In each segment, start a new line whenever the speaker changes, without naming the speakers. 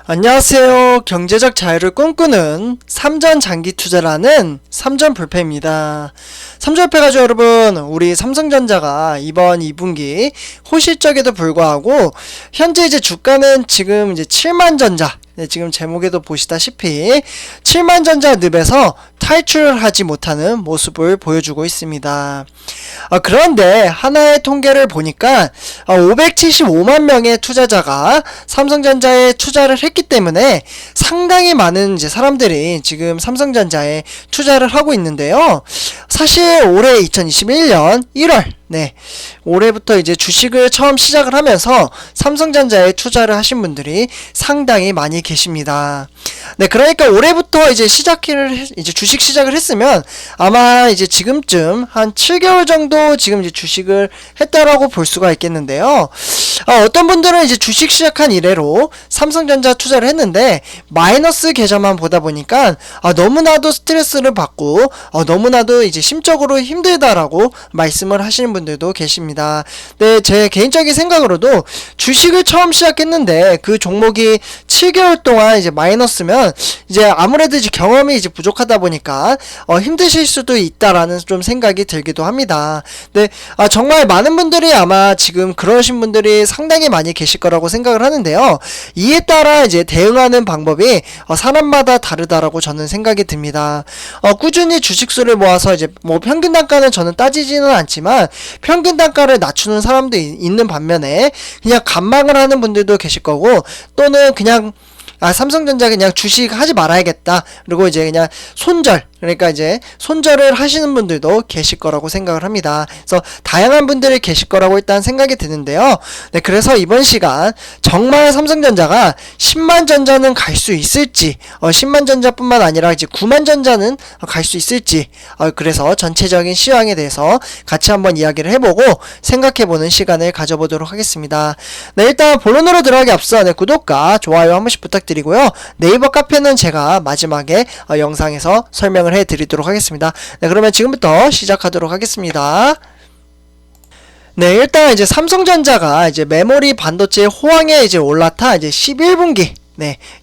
안녕하세요. 경제적 자유를 꿈꾸는 삼전 장기 투자라는 삼전불패입니다. 삼전불패 가지고 여러분, 우리 삼성전자가 이번 2분기 호실적에도 불구하고 현재 이제 주가는 지금 이제 7만전자, 지금 제목에도 보시다시피 7만전자 늪에서 탈출을 하지 못하는 모습을 보여주고 있습니다. 그런데 하나의 통계를 보니까 575만 명의 투자자가 삼성전자에 투자를 했기 때문에 상당히 많은 이제 사람들이 지금 삼성전자에 투자를 하고 있는데요. 사실 올해 2021년 1월 올해부터 이제 주식을 처음 시작을 하면서 삼성전자에 투자를 하신 분들이 상당히 많이 계십니다. 그러니까 올해부터 이제 주식 시작을 했으면 아마 이제 지금쯤 한 7개월 정도 지금 이제 주식을 했다라고 볼 수가 있겠는데요. 어떤 분들은 이제 주식 시작한 이래로 삼성전자 투자를 했는데 마이너스 계좌만 보다 보니까 너무나도 스트레스를 받고 너무나도 이제 심적으로 힘들다라고 말씀을 하시는 분들도 계십니다. 제 개인적인 생각으로도 주식을 처음 시작했는데 그 종목이 7개월 동안 이제 마이너스면 이제 아무래도 이제 경험이 이제 부족하다 보니까 힘드실 수도 있다라는 좀 생각이 들기도 합니다. 정말 많은 분들이 아마 지금 그러신 분들이 상당히 많이 계실 거라고 생각을 하는데요. 이에 따라 이제 대응하는 방법이 사람마다 다르다라고 저는 생각이 듭니다. 꾸준히 주식수를 모아서 이제 뭐 평균 단가는 저는 따지지는 않지만 평균 단가를 낮추는 사람도 있는 반면에 그냥 간망을 하는 분들도 계실 거고, 또는 그냥 삼성전자 그냥 주식 하지 말아야겠다, 그리고 이제 그냥 그러니까 이제 손절을 하시는 분들도 계실 거라고 생각을 합니다. 그래서 다양한 분들이 계실 거라고 일단 생각이 드는데요. 그래서 이번 시간 정말 삼성전자가 10만 전자는 갈 수 있을지, 10만 전자뿐만 아니라 이제 9만 전자는 갈 수 있을지, 그래서 전체적인 시황에 대해서 같이 한번 이야기를 해보고 생각해보는 시간을 가져보도록 하겠습니다. 일단 본론으로 들어가기 앞서 구독과 좋아요 한 번씩 부탁드리고요. 네이버 카페는 제가 마지막에 영상에서 설명을 해드리도록 하겠습니다. 그러면 지금부터 시작하도록 하겠습니다. 일단 이제 삼성전자가 이제 메모리 반도체 호황에 이제 올라타 이제 11분기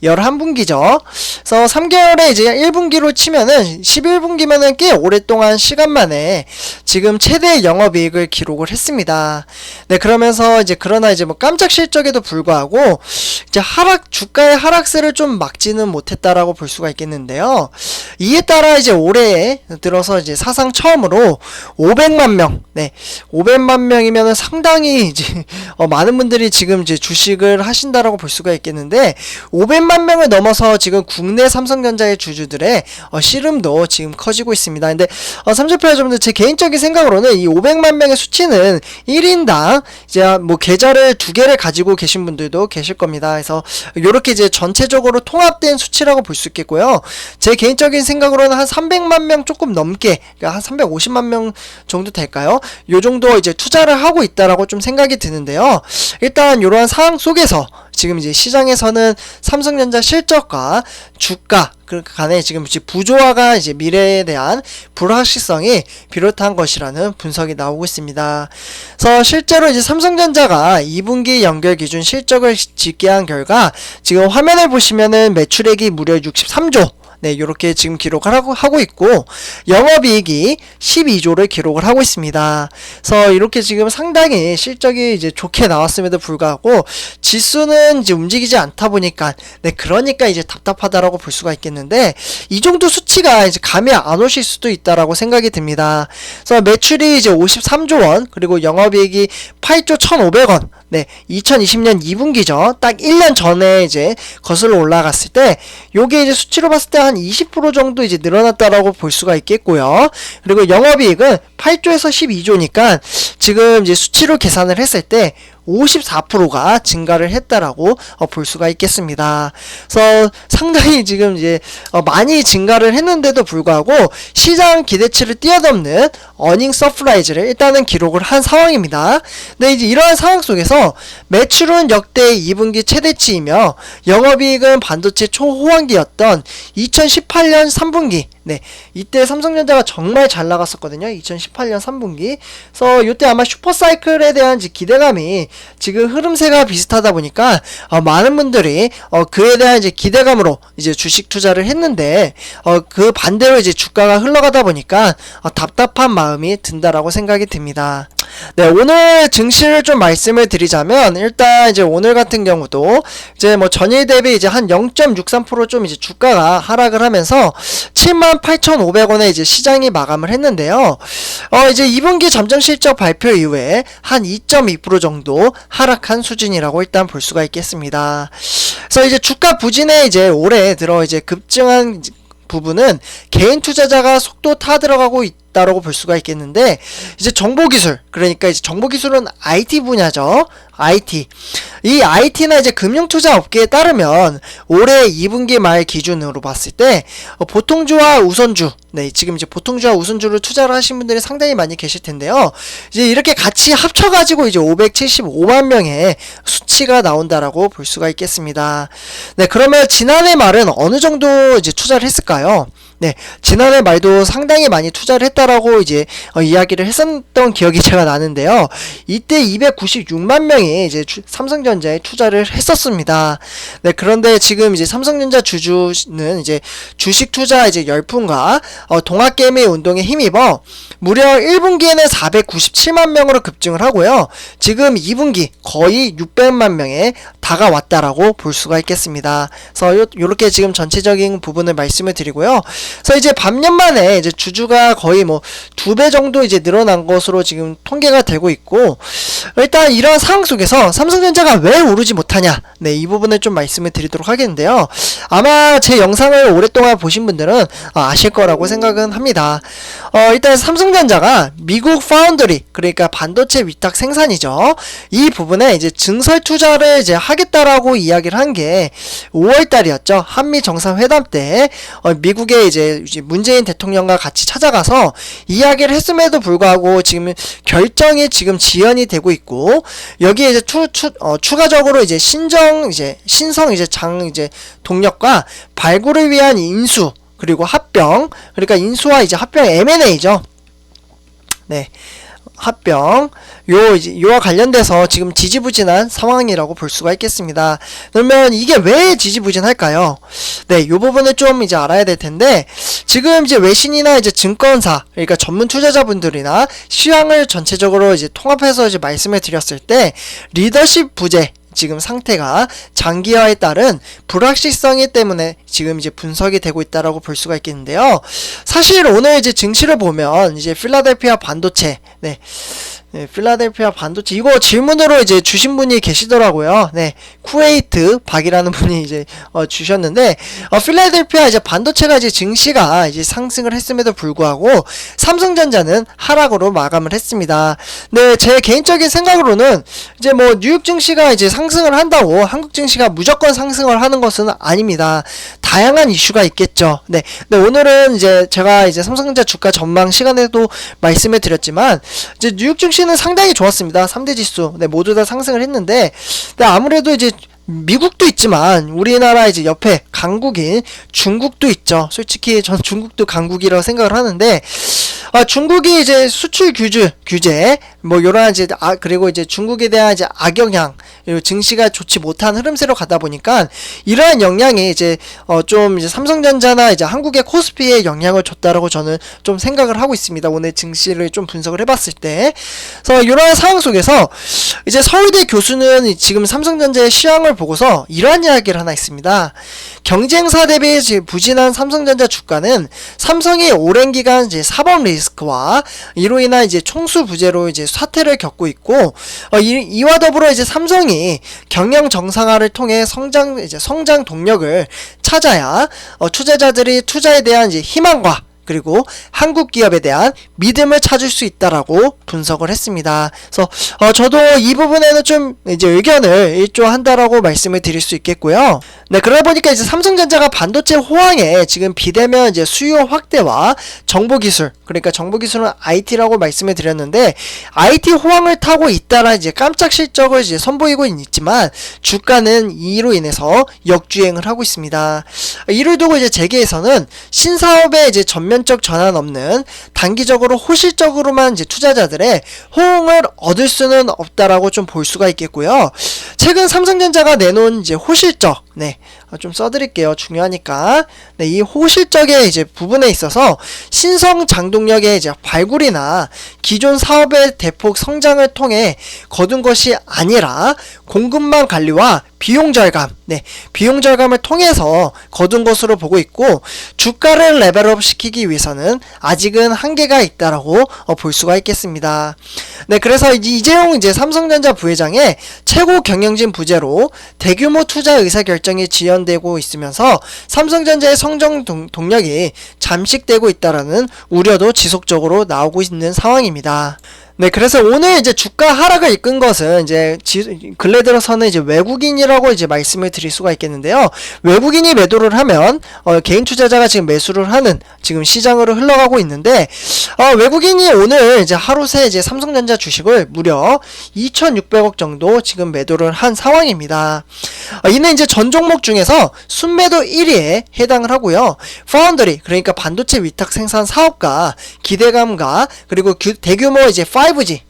11분기죠. 그래서 3개월에 이제 1분기로 치면은 11분기면은 꽤 오랫동안 시간 만에 지금 최대 영업이익을 기록을 했습니다. 그러면서 이제 그러나 이제 뭐 깜짝 실적에도 불구하고 이제 주가의 하락세를 좀 막지는 못했다라고 볼 수가 있겠는데요. 이에 따라 이제 올해에 들어서 이제 사상 처음으로 500만 명, 500만 명이면은 상당히 이제 많은 분들이 지금 이제 주식을 하신다라고 볼 수가 있겠는데, 500만 명을 넘어서 지금 국내 삼성전자의 주주들의 씨름도 지금 커지고 있습니다. 근데 삼성전자 여러분들, 제 개인적인 생각으로는 이 500만 명의 수치는 1인당 이제 뭐 계좌를 2개를 가지고 계신 분들도 계실 겁니다. 그래서 요렇게 이제 전체적으로 통합된 수치라고 볼 수 있겠고요. 제 개인적인 생각으로는 한 300만 명 조금 넘게, 그러니까 한 350만 명 정도 될까요? 요 정도 이제 투자를 하고 있다라고 좀 생각이 드는데요. 일단 이러한 상황 속에서 지금 이제 시장에서는 삼성전자 실적과 주가 간에 지금 부조화가 이제 미래에 대한 불확실성이 비롯한 것이라는 분석이 나오고 있습니다. 그래서 실제로 이제 삼성전자가 2분기 연결 기준 실적을 집계한 결과 지금 화면을 보시면은 매출액이 무려 63조, 요렇게 지금 기록을 하고 있고, 영업이익이 12조를 기록을 하고 있습니다. 그래서 이렇게 지금 상당히 실적이 이제 좋게 나왔음에도 불구하고 지수는 이제 움직이지 않다 보니까, 그러니까 이제 답답하다라고 볼 수가 있겠는데, 이 정도 수치가 이제 감이 안 오실 수도 있다라고 생각이 듭니다. 그래서 매출이 이제 53조 원, 그리고 영업이익이 8조 1,500원, 2020년 2분기죠. 딱 1년 전에 이제 거슬러 올라갔을 때, 요게 이제 수치로 봤을 때 한 20% 정도 이제 늘어났다라고 볼 수가 있겠고요. 그리고 영업이익은 8조에서 12조니까 지금 이제 수치로 계산을 했을 때 54%가 증가를 했다라고 볼 수가 있겠습니다. 그래서 상당히 지금 이제 많이 증가를 했는데도 불구하고 시장 기대치를 뛰어넘는 어닝 서프라이즈를 일단은 기록을 한 상황입니다. 이제 이러한 상황 속에서 매출은 역대 2분기 최대치이며 영업이익은 반도체 초호황기였던 2018년 3분기, 이때 삼성전자가 정말 잘 나갔었거든요. 2018년 3분기. 그래서 이때 아마 슈퍼사이클에 대한 기대감이 지금 흐름세가 비슷하다 보니까 많은 분들이 그에 대한 이제 기대감으로 이제 주식 투자를 했는데 그 반대로 이제 주가가 흘러가다 보니까 답답한 마음이 든다라고 생각이 듭니다. 네, 오늘 증시를 좀 말씀을 드리자면 일단 이제 오늘 같은 경우도 이제 뭐 전일 대비 이제 한 0.63% 좀 이제 주가가 하락을 하면서 78,500원에 이제 시장이 마감을 했는데요. 이제 2분기 잠정 실적 발표 이후에 한 2.2% 정도 하락한 수준이라고 일단 볼 수가 있겠습니다. 그래서 이제 주가 부진에 이제 올해 들어 이제 급증한 부분은 개인 투자자가 속도 타 들어가고 있다라고 볼 수가 있겠는데, 이제 정보기술, 그러니까 이제 정보기술은 IT 분야죠. IT. 이 IT나 이제 금융투자 업계에 따르면 올해 2분기 말 기준으로 봤을 때 보통주와 우선주, 네, 지금 이제 보통주와 우선주를 투자를 하신 분들이 상당히 많이 계실 텐데요. 이제 이렇게 같이 합쳐가지고 이제 575만 명의 수치가 나온다라고 볼 수가 있겠습니다. 네, 그러면 지난해 말은 어느 정도 이제 투자를 했을까요? 네, 지난해 말도 상당히 많이 투자를 했다라고 이제 이야기를 했었던 기억이 제가 나는데요. 이때 296만 명이 이제 삼성전자에 투자를 했었습니다. 네, 그런데 지금 이제 삼성전자 주주는 이제 주식 투자 이제 열풍과 동학개미 운동에 힘입어 무려 1분기에는 497만 명으로 급증을 하고요. 지금 2분기 거의 600만 명에 다가왔다라고 볼 수가 있겠습니다. 그래서 요렇게 지금 전체적인 부분을 말씀을 드리고요. 그래서 이제 반년 만에 이제 주주가 거의 뭐 2배 정도 이제 늘어난 것으로 지금 통계가 되고 있고, 일단 이런 상황 속에서 삼성전자가 왜 오르지 못하냐, 네, 이 부분을 좀 말씀을 드리도록 하겠는데요. 아마 제 영상을 오랫동안 보신 분들은 아실 거라고 생각은 합니다. 일단 삼성전자가 미국 파운드리, 그러니까 반도체 위탁 생산이죠. 이 부분에 이제 증설 투자를 이제 하겠다라고 이야기를 한 게 5월달이었죠. 한미 정상회담 때 미국의 이제 문재인 대통령과 같이 찾아가서 이야기를 했음에도 불구하고 지금 결정이 지금 지연이 되고 있고, 여기에 이제 추가적으로 이제 신성 이제 장 이제 동력과 발굴을 위한 인수, 그리고 합병, 그러니까 인수와 이제 합병 M&A죠. 네. 합병, 요와 관련돼서 지금 지지부진한 상황이라고 볼 수가 있겠습니다. 그러면 이게 왜 지지부진할까요? 네, 요 부분을 좀 이제 알아야 될 텐데, 지금 이제 외신이나 이제 증권사, 그러니까 전문 투자자분들이나 시황을 전체적으로 이제 통합해서 이제 말씀을 드렸을 때, 리더십 부재, 지금 상태가 장기화에 따른 불확실성이 때문에 지금 이제 분석이 되고 있다라고 볼 수가 있겠는데요. 사실 오늘 이제 증시를 보면 이제 필라델피아 반도체, 네, 필라델피아 반도체, 이거 질문으로 이제 주신 분이 계시더라고요. 네, 쿠웨이트 박이라는 분이 이제 주셨는데, 필라델피아 이제 반도체가 이제 증시가 이제 상승을 했음에도 불구하고 삼성전자는 하락으로 마감을 했습니다. 네, 제 개인적인 생각으로는 이제 뭐 뉴욕 증시가 이제 상승을 한다고 한국 증시가 무조건 상승을 하는 것은 아닙니다. 다양한 이슈가 있겠죠. 네, 오늘은 이제 제가 이제 삼성전자 주가 전망 시간에도 말씀을 드렸지만, 이제 뉴욕 증시는 상당히 좋았습니다. 3대 지수, 네, 모두 다 상승을 했는데, 네, 아무래도 이제 미국도 있지만 우리나라 이제 옆에 강국인 중국도 있죠. 솔직히 전 중국도 강국이라고 생각을 하는데, 중국이 이제 수출 규제, 뭐, 요런 이제, 그리고 이제 중국에 대한 이제 악영향, 증시가 좋지 못한 흐름세로 가다 보니까, 이러한 영향이 이제, 좀 이제 삼성전자나 이제 한국의 코스피에 영향을 줬다라고 저는 좀 생각을 하고 있습니다. 오늘 증시를 좀 분석을 해봤을 때. 그래서 이러한 상황 속에서, 이제 서울대 교수는 지금 삼성전자의 시황을 보고서 이러한 이야기를 하나 있습니다. 경쟁사 대비 부진한 삼성전자 주가는 삼성이 오랜 기간 이제 사법 리스크와 이로 인한 이제 총수 부재로 이제 사태를 겪고 있고, 이와 더불어 이제 삼성이 경영 정상화를 통해 성장 동력을 찾아야 투자자들이 투자에 대한 이제 희망과 그리고 한국 기업에 대한 믿음을 찾을 수 있다라고 분석을 했습니다. 그래서 저도 이 부분에는 좀 이제 의견을 일조한다라고 말씀을 드릴 수 있겠고요. 네, 그러다 보니까 이제 삼성전자가 반도체 호황에 지금 비대면 이제 수요 확대와 정보기술, 그러니까 정보기술은 IT라고 말씀을 드렸는데, IT 호황을 타고 있다라 이제 깜짝 실적을 이제 선보이고 있지만 주가는 이로 인해서 역주행을 하고 있습니다. 이를 두고 이제 재계에서는 신사업의 이제 전면 보편적 전환 없는 단기적으로 호실적으로만 이제 투자자들의 호응을 얻을 수는 없다라고 좀 볼 수가 있겠고요. 최근 삼성전자가 내놓은 이제 호실적, 좀 써드릴게요. 중요하니까. 이 호실적의 이제 부분에 있어서 신성 장동력의 이제 발굴이나 기존 사업의 대폭 성장을 통해 거둔 것이 아니라 공급망 관리와 비용 절감, 비용 절감을 통해서 거둔 것으로 보고 있고, 주가를 레벨업 시키기 위해서는 아직은 한계가 있다라고 볼 수가 있겠습니다. 그래서 이재용 삼성전자 부회장의 최고 경영진 부재로 대규모 투자 의사결정이 지연되고 있으면서 삼성전자의 성장 동력이 잠식되고 있다라는 우려도 지속적으로 나오고 있는 상황입니다. 그래서 오늘 이제 주가 하락을 이끈 것은 근래 들어서는 외국인이라고 말씀을 드릴 수가 있겠는데요. 외국인이 매도를 하면 개인 투자자가 지금 매수를 하는 지금 시장으로 흘러가고 있는데, 외국인이 오늘 하루 새 삼성전자 주식을 무려 2,600억 정도 지금 매도를 한 상황입니다. 이는 전 종목 중에서 순매도 1위에 해당을 하고요. 파운드리, 그러니까 반도체 위탁 생산 사업가 기대감과 그리고 대규모 5G,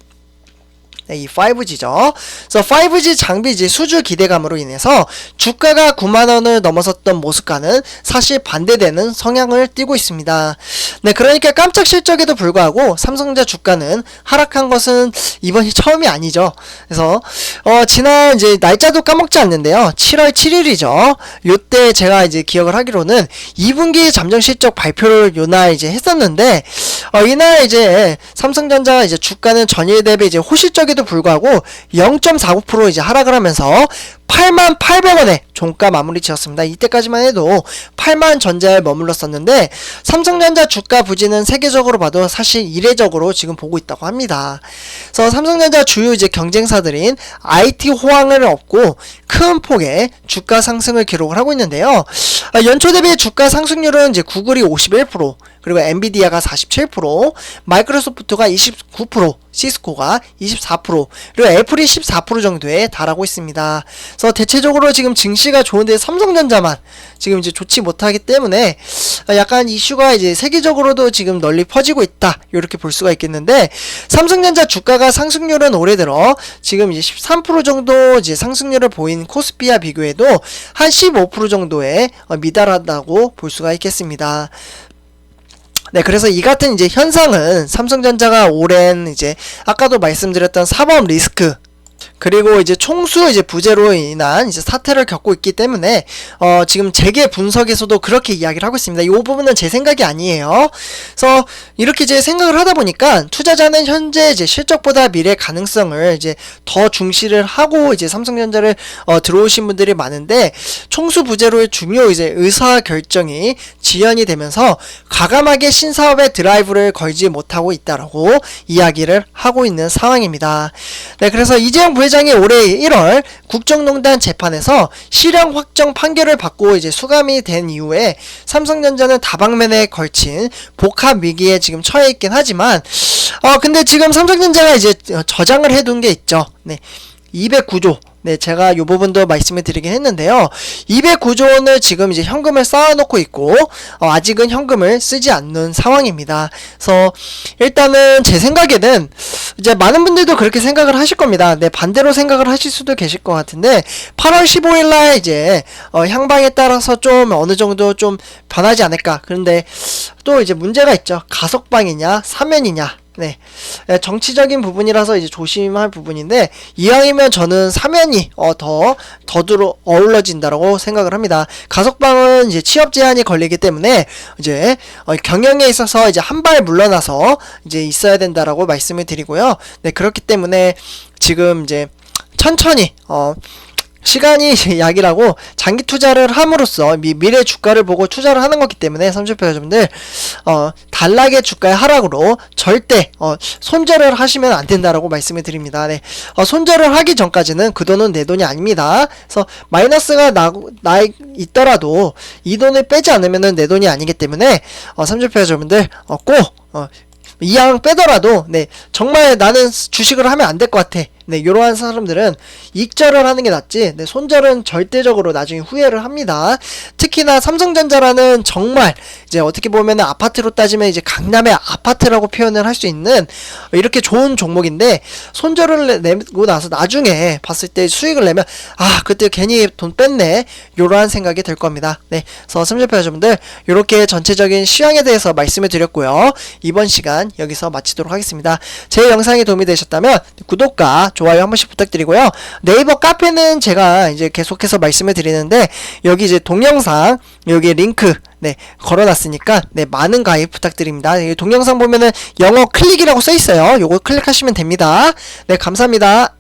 이 5G죠. 그래서 5G 장비 수주 기대감으로 인해서 주가가 9만원을 넘어섰던 모습과는 사실 반대되는 성향을 띠고 있습니다. 그러니까 깜짝 실적에도 불구하고 삼성전자 주가는 하락한 것은 이번이 처음이 아니죠. 그래서 지난 날짜도 까먹지 않는데요. 7월 7일이죠. 요때 제가 기억을 하기로는 2분기 잠정 실적 발표를 요날 했었는데, 이날 삼성전자 주가는 전일 대비 호실적에도 불구하고 0.49% 하락을 하면서 88,800원에 종가 마무리 지었습니다. 이때까지만 해도 8만 전자에 머물렀었는데, 삼성전자 주가 부진은 세계적으로 봐도 사실 이례적으로 지금 보고 있다고 합니다. 그래서 삼성전자 주요 경쟁사들인 IT 호황을 얻고 큰 폭의 주가 상승을 기록을 하고 있는데요. 연초 대비 주가 상승률은 구글이 51%, 그리고 엔비디아가 47%, 마이크로소프트가 29%, 시스코가 24%, 그리고 애플이 14% 정도에 달하고 있습니다. 그래서 대체적으로 지금 증시가 좋은데 삼성전자만 지금 좋지 못하기 때문에 약간 이슈가 세계적으로도 지금 널리 퍼지고 있다, 이렇게 볼 수가 있겠는데, 삼성전자 주가가 상승률은 올해 들어 지금 13% 정도 상승률을 보인 코스피와 비교해도 한 15% 정도에 미달한다고 볼 수가 있겠습니다. 그래서 이 같은 현상은 삼성전자가 오랜 아까도 말씀드렸던 사법 리스크, 그리고 총수 부재로 인한 사태를 겪고 있기 때문에 지금 재계 분석에서도 그렇게 이야기를 하고 있습니다. 이 부분은 제 생각이 아니에요. 그래서 이렇게 생각을 하다 보니까 투자자는 현재 실적보다 미래 가능성을 더 중시를 하고 삼성전자를 들어오신 분들이 많은데, 총수 부재로의 중요 의사 결정이 지연이 되면서 과감하게 신사업에 드라이브를 걸지 못하고 있다라고 이야기를 하고 있는 상황입니다. 그래서 이재용 부회장이 올해 1월 국정농단 재판에서 실형 확정 판결을 받고 수감이 된 이후에 삼성전자는 다방면에 걸친 복합 위기에 지금 처해 있긴 하지만, 근데 지금 삼성전자가 저장을 해둔 게 있죠. 209조. 제가 요 부분도 말씀을 드리긴 했는데요. 209조 원을 지금 현금을 쌓아놓고 있고, 아직은 현금을 쓰지 않는 상황입니다. 그래서 일단은 제 생각에는 많은 분들도 그렇게 생각을 하실 겁니다. 반대로 생각을 하실 수도 계실 것 같은데, 8월 15일날 향방에 따라서 좀 어느 정도 좀 변하지 않을까. 그런데 또 문제가 있죠. 가석방이냐 사면이냐. 정치적인 부분이라서 조심할 부분인데, 이왕이면 저는 사면이 더더러 어우러진다라고 생각을 합니다. 가석방은 취업 제한이 걸리기 때문에 경영에 있어서 한 발 물러나서 있어야 된다라고 말씀을 드리고요. 그렇기 때문에 지금 천천히 시간이 약이라고 장기 투자를 함으로써 미래 주가를 보고 투자를 하는 거기 때문에 삼십표 여러분들 단락의 주가의 하락으로 절대 손절을 하시면 안 된다라고 말씀을 드립니다. 손절을 하기 전까지는 그 돈은 내 돈이 아닙니다. 그래서 마이너스가 나 있더라도 이 돈을 빼지 않으면 내 돈이 아니기 때문에 삼십표 여러분들 꼭 이왕 빼더라도 정말 나는 주식을 하면 안 될 것 같아, 네, 이러한 사람들은 익절을 하는 게 낫지, 네, 손절은 절대적으로 나중에 후회를 합니다. 특히나 삼성전자라는 정말 이제 어떻게 보면 아파트로 따지면 이제 강남의 아파트라고 표현을 할 수 있는 이렇게 좋은 종목인데, 손절을 내고 나서 나중에 봤을 때 수익을 내면 그때 괜히 돈 뺐네, 이러한 생각이 들 겁니다. 네, 그래서 삼성표 여러분들 이렇게 전체적인 시황에 대해서 말씀을 드렸고요. 이번 시간 여기서 마치도록 하겠습니다. 제 영상이 도움이 되셨다면 구독과 좋아요 한 번씩 부탁드리고요. 네이버 카페는 제가 이제 계속해서 말씀을 드리는데, 여기 이제 동영상 여기 링크 네 걸어놨으니까 네 많은 가입 부탁드립니다. 동영상 보면은 영어 클릭이라고 써있어요. 요거 클릭하시면 됩니다. 네, 감사합니다.